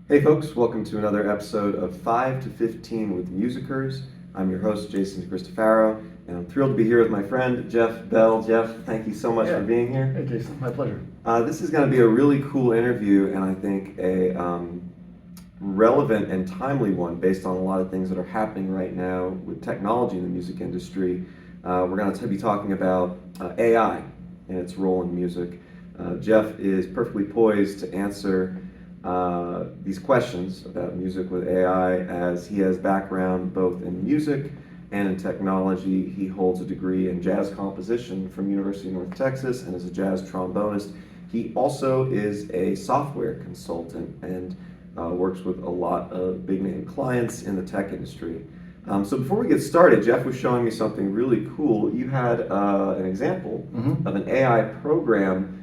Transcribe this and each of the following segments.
Hey folks, welcome to another episode of 5 to 15 with Musickers. I'm your host, Jason DeCristofaro, and I'm thrilled to be here with my friend, Jeff Bell. Jeff, thank you so much for being here. Hey Jason, my pleasure. This is going to be a really cool interview, and I think a relevant and timely one based on a lot of things that are happening right now with technology in the music industry. We're going to be talking about AI and its role in music. Jeff is perfectly poised to answer these questions about music with AI, as he has background both in music and in technology. He holds a degree in jazz composition from University of North Texas and is a jazz trombonist. He also is a software consultant and works with a lot of big name clients in the tech industry. So before we get started, Jeff was showing me something really cool. You had an example of an AI program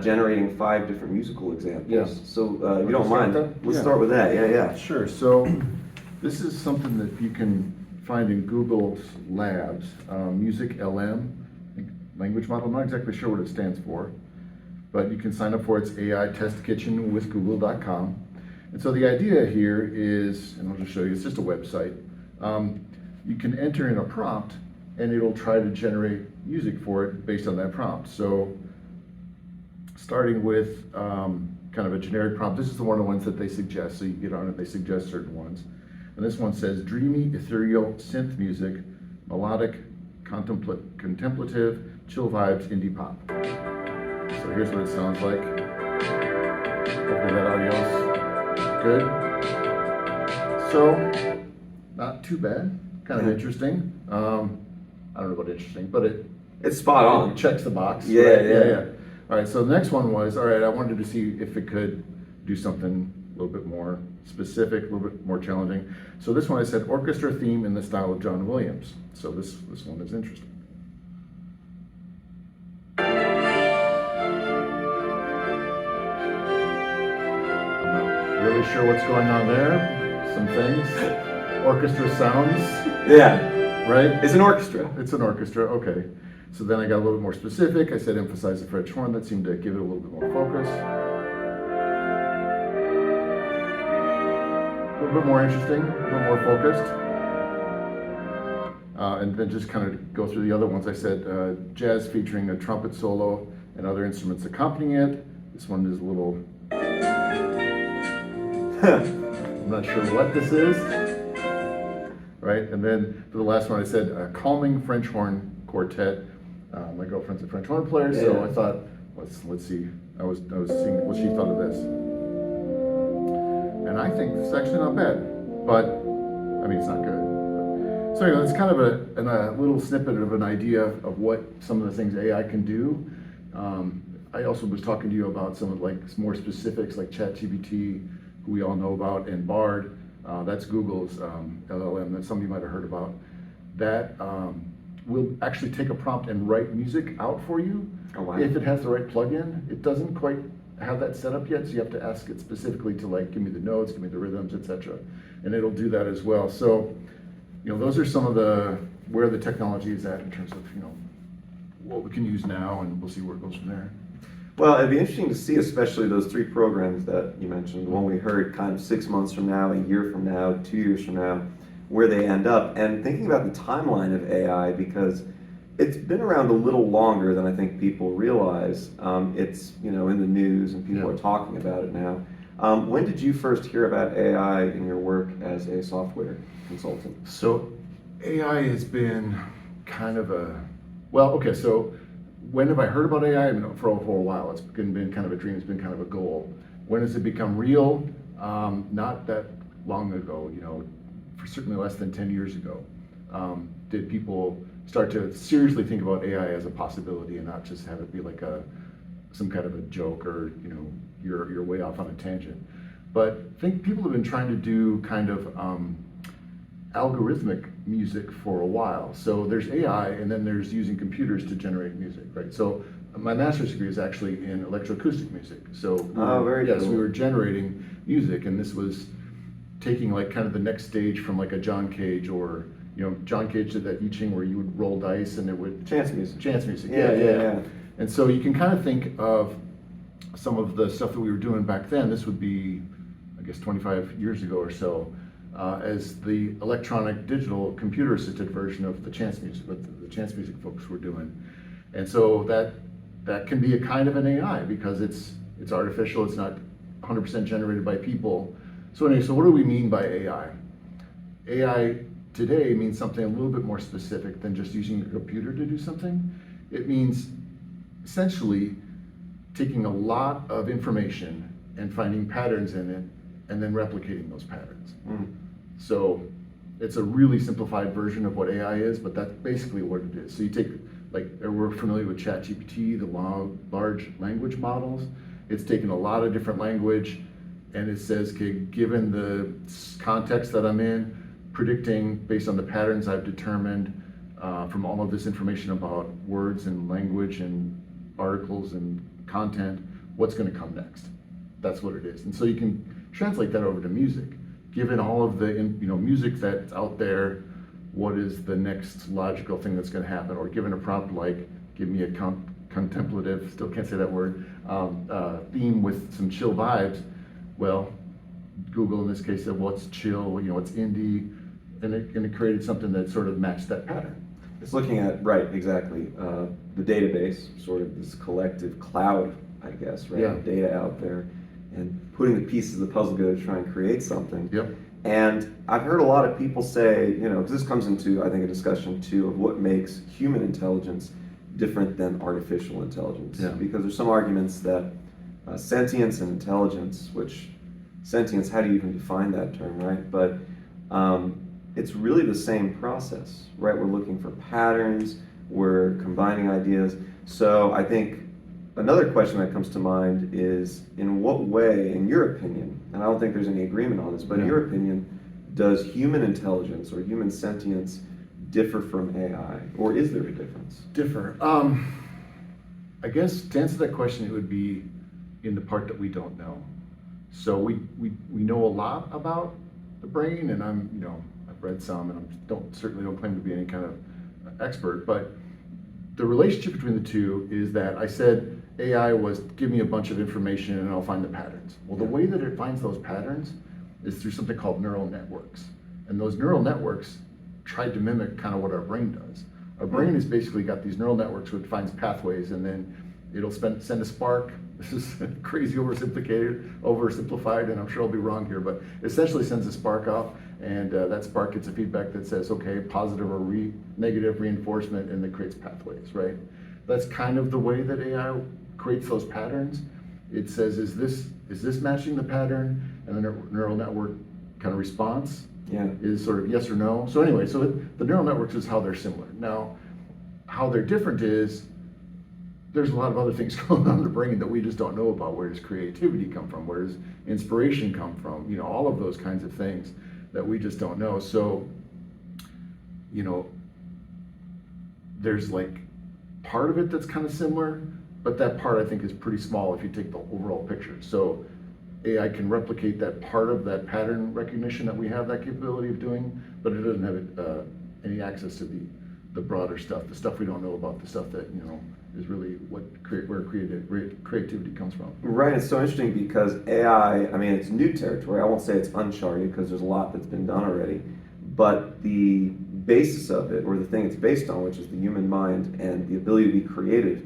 generating 5 different musical examples. Yeah. So if you don't mind, let's start with that. Yeah. Sure. So this is something that you can find in Google's labs, Music LM, language model. I'm not exactly sure what it stands for, but you can sign up for its AI test kitchen with google.com. And so the idea here is, and I'll just show you, it's just a website. You can enter in a prompt and it'll try to generate music for it based on that prompt. So starting with kind of a generic prompt. This is one of the ones that they suggest, so you get on it, they suggest certain ones. And this one says, dreamy, ethereal, synth music, melodic, contemplative, chill vibes, indie pop. So here's what it sounds like. Hopefully that audio's good. So, not too bad, kind of interesting. I don't know about interesting, but it's spot on. It checks the box. Yeah. All right, so the next one was, all right, I wanted to see if it could do something a little bit more specific, a little bit more challenging. So this one I said orchestra theme in the style of John Williams. So this one is interesting. I'm not really sure what's going on there. Some things. Orchestra sounds. Yeah. Right? It's an orchestra. It's an orchestra, okay. So then I got a little bit more specific. I said emphasize the French horn. That seemed to give it a little bit more focus. A little bit more interesting, a little more focused. And then just kind of go through the other ones. I said jazz featuring a trumpet solo and other instruments accompanying it. This one is a little... I'm not sure what this is. Right, and then for the last one I said a calming French horn quartet. My girlfriend's a French horn player, so I thought, let's see. I was seeing what she thought of this, and I think it's actually not bad, but I mean it's not good. So anyway, it's kind of a little snippet of an idea of what some of the things AI can do. I also was talking to you about some of like more specifics like ChatGPT, who we all know about, and Bard. That's Google's LLM. That's something you might have heard about. That will actually take a prompt and write music out for you. Oh, wow. If it has the right plugin. It doesn't quite have that set up yet, so you have to ask it specifically to like give me the notes, give me the rhythms, etc. And it'll do that as well. So, those are some of where the technology is at in terms of what we can use now, and we'll see where it goes from there. Well, it'd be interesting to see, especially those 3 programs that you mentioned, the one we heard kind of 6 months from now, a year from now, 2 years from now, where they end up. And thinking about the timeline of AI, because it's been around a little longer than I think people realize. It's in the news and people are talking about it now. When did you first hear about AI in your work as a software consultant? So AI has been kind of so when have I heard about AI? I mean, for a while. It's been kind of a dream. It's been kind of a goal. When has it become real? Not that long ago. For certainly less than 10 years ago, did people start to seriously think about AI as a possibility and not just have it be like some kind of a joke or you're way off on a tangent. But I think people have been trying to do kind of algorithmic music for a while. So there's AI, and then there's using computers to generate music, right? So my master's degree is actually in electroacoustic music. So we were generating music, and this was taking like kind of the next stage from like a John Cage, or John Cage did that I Ching where you would roll dice and it would chance music. Yeah. And so you can kind of think of some of the stuff that we were doing back then. This would be, guess 25 years ago or so, as the electronic digital computer assisted version of the chance music, what the chance music folks were doing. And so that can be a kind of an AI because it's artificial, it's not 100% generated by people. So anyway, so what do we mean by AI? AI today means something a little bit more specific than just using a computer to do something. It means essentially taking a lot of information and finding patterns in it and then replicating those patterns. So it's a really simplified version of what AI is, but that's basically what it is. So you take, like, we're familiar with ChatGPT, the large language models. It's taken a lot of different language and it says, okay, given the context that I'm in, predicting based on the patterns I've determined from all of this information about words and language and articles and content, what's going to come next. That's what it is. And so you can translate that over to music. Given all of the music that's out there, what is the next logical thing that's going to happen? Or given a prompt like, give me a contemplative, still can't say that word, theme with some chill vibes. Well, Google in this case said, what's chill, what's indie, and it created something that sort of matched that pattern. It's looking at, right, exactly, the database, sort of this collective cloud, I guess, right? Yeah. Data out there, and putting the pieces of the puzzle together to try and create something. Yep. And I've heard a lot of people say, because this comes into, I think, a discussion too of what makes human intelligence different than artificial intelligence. Yeah. Because there's some arguments that sentience and intelligence, which sentience, how do you even define that term, right? But it's really the same process, right? We're looking for patterns, we're combining ideas. So I think another question that comes to mind is, in what way, in your opinion, and I don't think there's any agreement on this, but in your opinion, does human intelligence or human sentience differ from AI, or is there a difference? Differ. I guess to answer that question, it would be in the part that we don't know. So we know a lot about the brain, and I've read some, and I certainly don't claim to be any kind of expert, but the relationship between the two is that I said AI was give me a bunch of information and I'll find the patterns. Well, the way that it finds those patterns is through something called neural networks. And those neural networks tried to mimic kind of what our brain does. Our brain has basically got these neural networks which finds pathways, and then it'll send a spark. This is crazy oversimplified, and I'm sure I'll be wrong here, but essentially sends a spark out, and that spark gets a feedback that says, okay, positive or negative reinforcement, and it creates pathways, right? That's kind of the way that AI creates those patterns. It says, is this matching the pattern? And the neural network kind of response is sort of yes or no. So anyway, so the neural networks is how they're similar. Now, how they're different is there's a lot of other things going on in the brain that we just don't know about. Where does creativity come from? Where does inspiration come from? All of those kinds of things that we just don't know. So, there's like part of it that's kind of similar, but that part I think is pretty small if you take the overall picture. So AI can replicate that part of that pattern recognition that we have that capability of doing, but it doesn't have any access to the broader stuff, the stuff we don't know about, the stuff that is really where creativity comes from. Right, it's so interesting because AI, I mean, it's new territory. I won't say it's uncharted because there's a lot that's been done already, but the basis of it, or the thing it's based on, which is the human mind and the ability to be creative,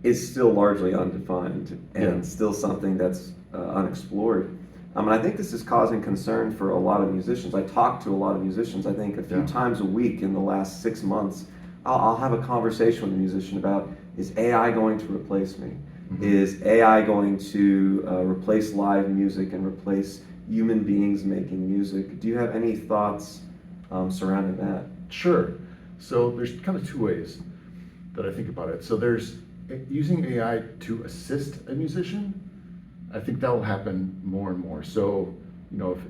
is still largely undefined and still something that's unexplored. And I think this is causing concern for a lot of musicians. I talk to a lot of musicians. I think a few times a week in the last 6 months, I'll have a conversation with a musician about, is AI going to replace me? Mm-hmm. Is AI going to replace live music and replace human beings making music? Do you have any thoughts surrounding that? Sure. So there's kind of two ways that I think about it. So there's using AI to assist a musician. I think that will happen more and more. So,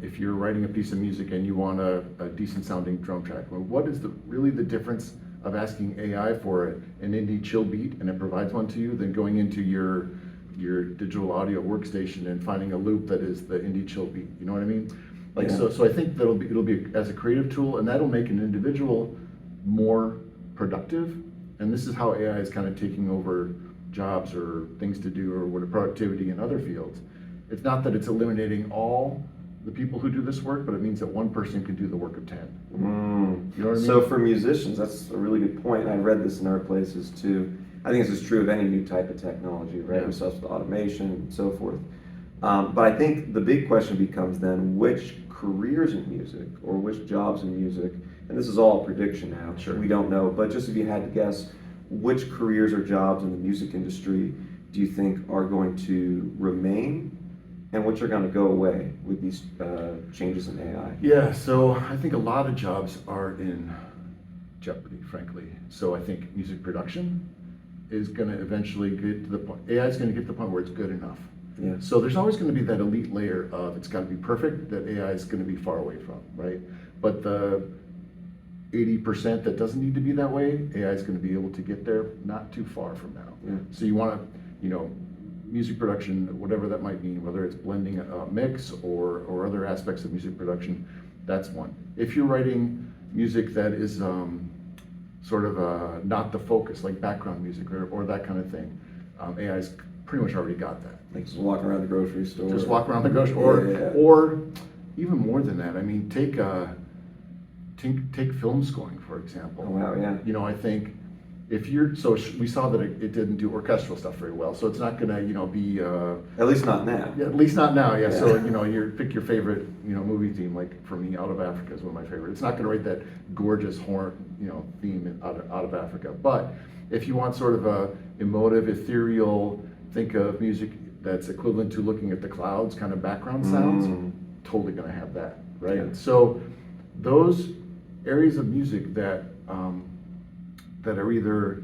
if you're writing a piece of music and you want a decent sounding drum track, well, what is really the difference of asking AI for an indie chill beat and it provides one to you, than going into your digital audio workstation and finding a loop that is the indie chill beat? You know what I mean? So I think it'll be as a creative tool, and that'll make an individual more productive. And this is how AI is kind of taking over jobs or things to do, or what productivity in other fields. It's not that it's eliminating all the people who do this work, but it means that one person can do the work of 10. You know what I mean? So for musicians, that's a really good point. I read this in other places too. I think this is true of any new type of technology, right? Yeah. We saw this with automation and so forth. But I think the big question becomes then which careers in music or which jobs in music, and this is all a prediction now, Sure. we don't know, but just if you had to guess, which careers or jobs in the music industry do you think are going to remain and which are going to go away with these changes in AI? Yeah, so I think a lot of jobs are in jeopardy, frankly. So I think music production is going to eventually get to the point, AI is going to get to the point where it's good enough. Yeah. So there's always going to be that elite layer of it's got to be perfect that AI is going to be far away from, right? But the 80% that doesn't need to be that way, AI is going to be able to get there not too far from now. Yeah. So you want to, music production, whatever that might mean, whether it's blending a mix or other aspects of music production, that's one. If you're writing music that is sort of not the focus, like background music or that kind of thing, AI's pretty much already got that. Like just walking around the grocery store. Just walk around the grocery, or even more than that. I mean, take film scoring, for example. Oh, wow, yeah. I think if you're, we saw that it didn't do orchestral stuff very well, so it's not gonna, be. At least not now. Yeah, at least not now, yeah. Yeah. So, you pick your favorite, movie theme, like for me, Out of Africa is one of my favorites. It's not gonna write that gorgeous horn, theme out of Africa. But if you want sort of a emotive, ethereal, think of music that's equivalent to looking at the clouds, kind of background sounds, totally gonna have that, right? Yeah. So those areas of music that are either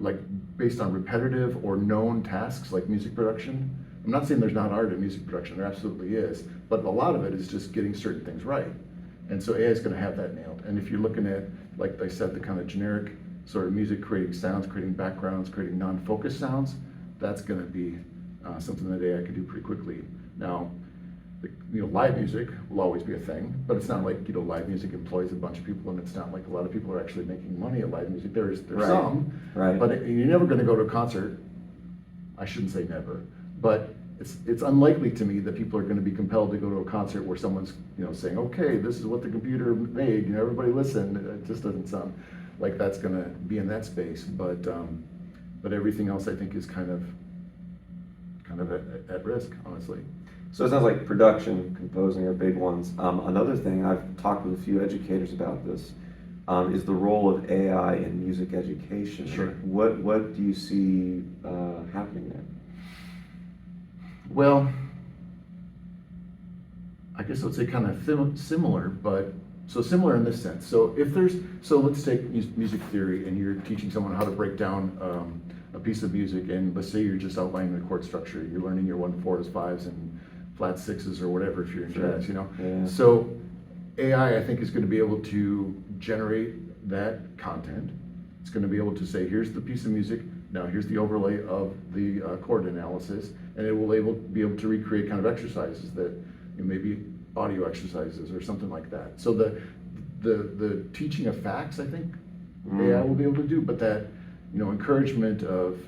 like based on repetitive or known tasks like music production. I'm not saying there's not art in music production, there absolutely is, but a lot of it is just getting certain things right. And so AI is going to have that nailed. And if you're looking at, like I said, the kind of generic sort of music, creating sounds, creating backgrounds, creating non-focused sounds, that's going to be something that AI can do pretty quickly. Now, live music will always be a thing, but it's not like, live music employs a bunch of people, and it's not like a lot of people are actually making money at live music. There's Right. some, Right. but you're never going to go to a concert. I shouldn't say never, but it's unlikely to me that people are going to be compelled to go to a concert where someone's, saying, okay, this is what the computer made, everybody listen. It just doesn't sound like that's going to be in that space, but everything else I think is kind of at risk, honestly. So it sounds like production, composing are big ones. Another thing, I've talked with a few educators about this, is the role of AI in music education. Sure. What do you see happening there? Well, I guess I would say kind of similar, but so similar in this sense. So let's take music theory, and you're teaching someone how to break down a piece of music, and let's say you're just outlining the chord structure. You're learning your 1/4s, 5s, and flat 6s or whatever if you're in Sure. jazz, Yeah. So AI, I think, is going to be able to generate that content. It's going to be able to say, here's the piece of music, now here's the overlay of the chord analysis, and it will be able to recreate kind of exercises that maybe audio exercises or something like that. So the teaching of facts, I think, AI will be able to do, but that encouragement of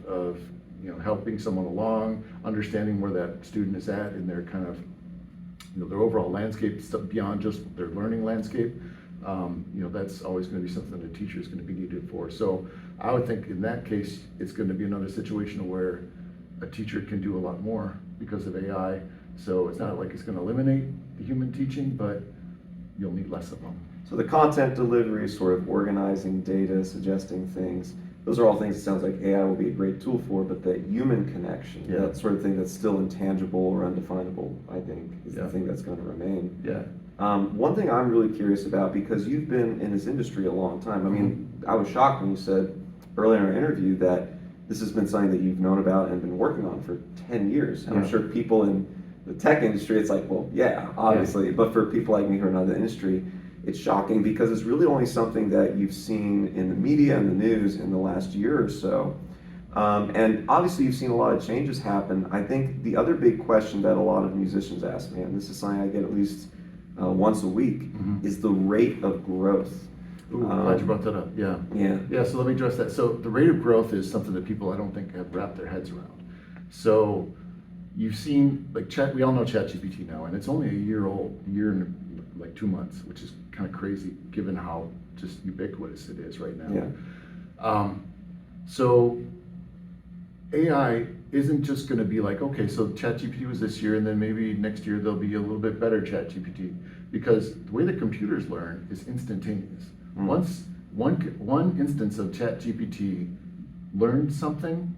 helping someone along, understanding where that student is at in their kind of their overall landscape, stuff beyond just their learning landscape. That's always going to be something that a teacher is going to be needed for. So I would think in that case, it's going to be another situation where a teacher can do a lot more because of AI. So it's not like it's going to eliminate the human teaching, but you'll need less of them. So the content delivery, sort of organizing data, suggesting things, those are all things it sounds like AI will be a great tool for, but that human connection, Yeah. that sort of thing that's still intangible or undefinable, I think, is Yeah. the thing that's going to remain. Yeah. One thing I'm really curious about, because you've been in this industry a long time, I mean, I was shocked when you said earlier in our interview that this has been something that you've known about and been working on for 10 years. And I'm Yeah. sure people in the tech industry, it's like, well, yeah, obviously, but for people like me who are not in the industry, it's shocking because it's really only something that you've seen in the media and the news in the last year or so. And obviously you've seen a lot of changes happen. I think the other big question that a lot of musicians ask me, and this is something I get at least once a week, is the rate of growth. Ooh, glad you brought that up. Yeah. Yeah, so let me address that. So the rate of growth is something that people, I don't think, have wrapped their heads around. So you've seen, like chat, we all know ChatGPT now, and it's only a year old, year and like 2 months, which is kind of crazy given how just ubiquitous it is right now. Yeah. So AI isn't just going to be like, okay, so ChatGPT was this year, and then maybe next year there'll be a little bit better ChatGPT, because the way that computers learn is instantaneous. Once one instance of ChatGPT learns something,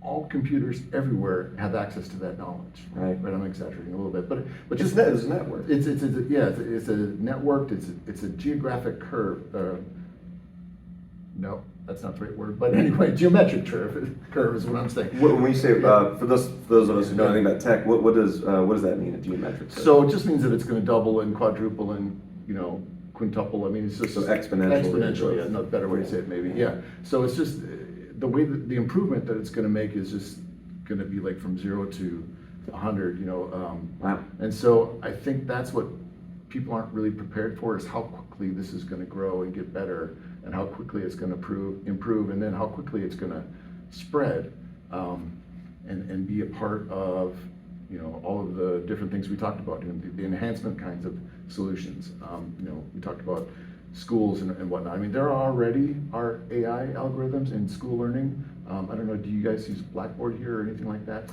all computers everywhere have access to that knowledge. Right. Right. I'm exaggerating a little bit, but It's a network. It's a networked. It's a geographic curve. No, that's not the right word. But anyway, geometric curve is what I'm saying. When we say for those of us who know anything about tech, what does that mean? A geometric curve? So it just means that it's going to double and quadruple and quintuple. I mean, it's just So exponential. Exponential, yeah, not better way to say it, maybe. Yeah. So it's just the way that the improvement that it's going to make is just going to be like from 0 to 100. Wow. And so I think that's what people aren't really prepared for, is how quickly this is going to grow and get better, and how quickly it's going to improve, and then how quickly it's going to spread, and be a part of all of the different things we talked about, the enhancement kinds of solutions. We talked about schools and whatnot. I mean, there already are AI algorithms in school learning. I don't know, do you guys use Blackboard here or anything like that?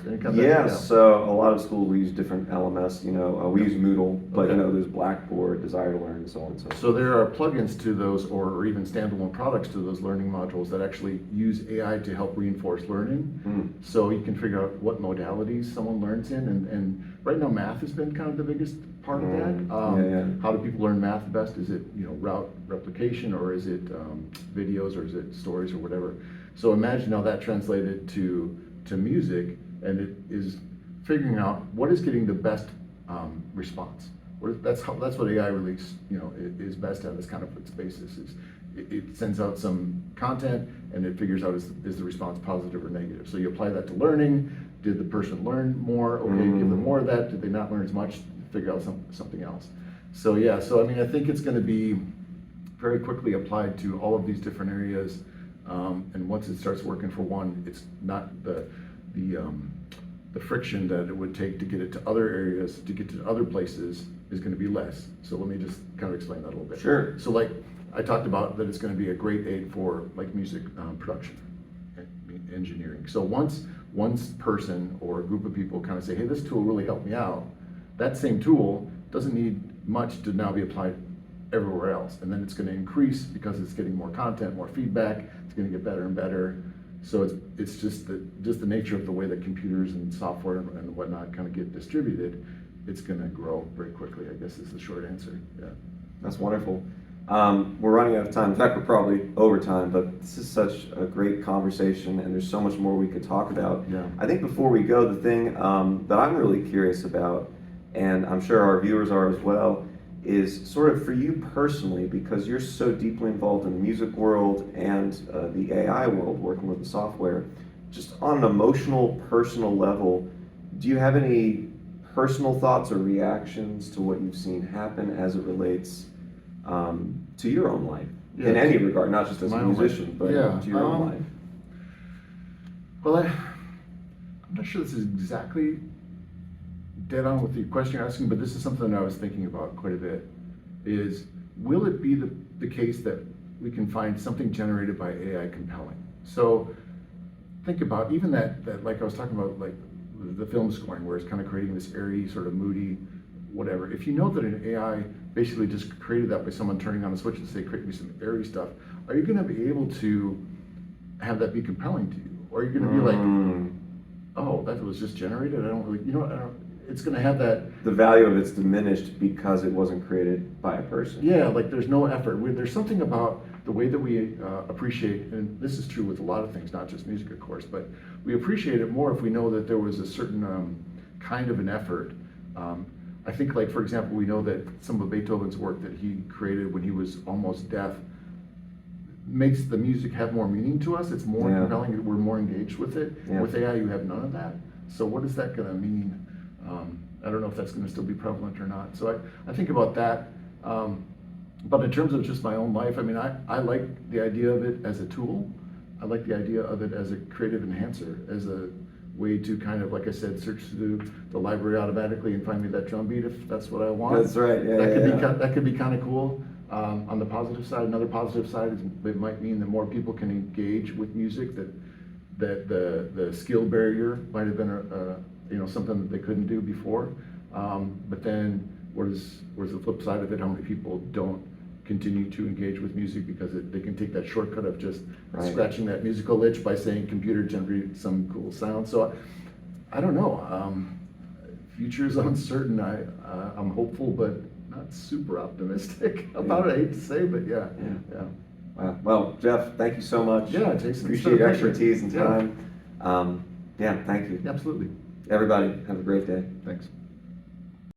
So a lot of schools, we use different LMS, we use Moodle, but Okay. there's Blackboard, Desire to Learn, and so on and so forth. So there are plugins to those, or even standalone products to those learning modules that actually use AI to help reinforce learning. So you can figure out what modalities someone learns in, and right now math has been kind of the biggest part of that. How do people learn math best? Is it route replication, or is it videos, or is it stories, or whatever? So imagine how that translated to music, and it is figuring out what is getting the best response. That's what AI really is best at. Is kind of its basis. It sends out some content, and it figures out is the response positive or negative. So you apply that to learning. Did the person learn more? Okay, give them more of that. Did they not learn as much? Figure out something else. So yeah, so I mean, I think it's going to be very quickly applied to all of these different areas. And once it starts working for one, it's not the friction that it would take to get it to other areas, to get to other places, is going to be less. So let me just kind of explain that a little bit. Sure. So like I talked about, that it's going to be a great aid for like music production, engineering. So once one person or a group of people kind of say, hey, this tool really helped me out, that same tool doesn't need much to now be applied everywhere else, and then it's going to increase because it's getting more content, more feedback. It's going to get better and better. So it's just the nature of the way that computers and software and whatnot kind of get distributed. It's going to grow very quickly, I guess, is the short answer. Yeah. That's wonderful. We're running out of time. In fact, we're probably over time, but this is such a great conversation, and there's so much more we could talk about. Yeah. I think before we go, the thing that I'm really curious about, and I'm sure our viewers are as well, is sort of for you personally, because you're so deeply involved in the music world and the AI world, working with the software, just on an emotional, personal level, do you have any personal thoughts or reactions to what you've seen happen as it relates to your own life? Yeah, in any regard, not just as a musician, but yeah, to your own life? Well, I'm not sure this is exactly dead on with the question you're asking, but this is something that I was thinking about quite a bit. Is, will it be the case that we can find something generated by AI compelling? So think about even that like I was talking about, like the film scoring, where it's kind of creating this airy, sort of moody, whatever. If you know that an AI basically just created that by someone turning on a switch and say, create me some airy stuff, are you going to be able to have that be compelling to you? Or are you going to be like, oh, that was just generated? I don't really, it's going to have that. The value of it's diminished because it wasn't created by a person. Yeah, like there's no effort. There's something about the way that we appreciate, and this is true with a lot of things, not just music, of course, but we appreciate it more if we know that there was a certain kind of an effort. I think, like, for example, we know that some of Beethoven's work that he created when he was almost deaf makes the music have more meaning to us. It's more compelling. We're more engaged with it. Yeah. With AI, you have none of that. So what is that going to mean? I don't know if that's going to still be prevalent or not. So I think about that. But in terms of just my own life, I mean, I like the idea of it as a tool. I like the idea of it as a creative enhancer, as a way to kind of, like I said, search through the library automatically and find me that drum beat if that's what I want. That's right. Yeah, That could yeah, be yeah. that could be kind of cool. On the positive side, another positive side is it might mean that more people can engage with music. That the skill barrier might have been something that they couldn't do before. But then where's the flip side of it? How many people don't continue to engage with music because they can take that shortcut of just Right. scratching that musical itch by saying computer generate some cool sound. So I don't know. Future is uncertain. I'm hopeful, but not super optimistic about it. I hate to say, but yeah. Wow. Well, Jeff, thank you so much. Yeah, Jason. Appreciate your expertise and Yeah. time. Yeah, thank you. Absolutely. Everybody, have a great day. Thanks.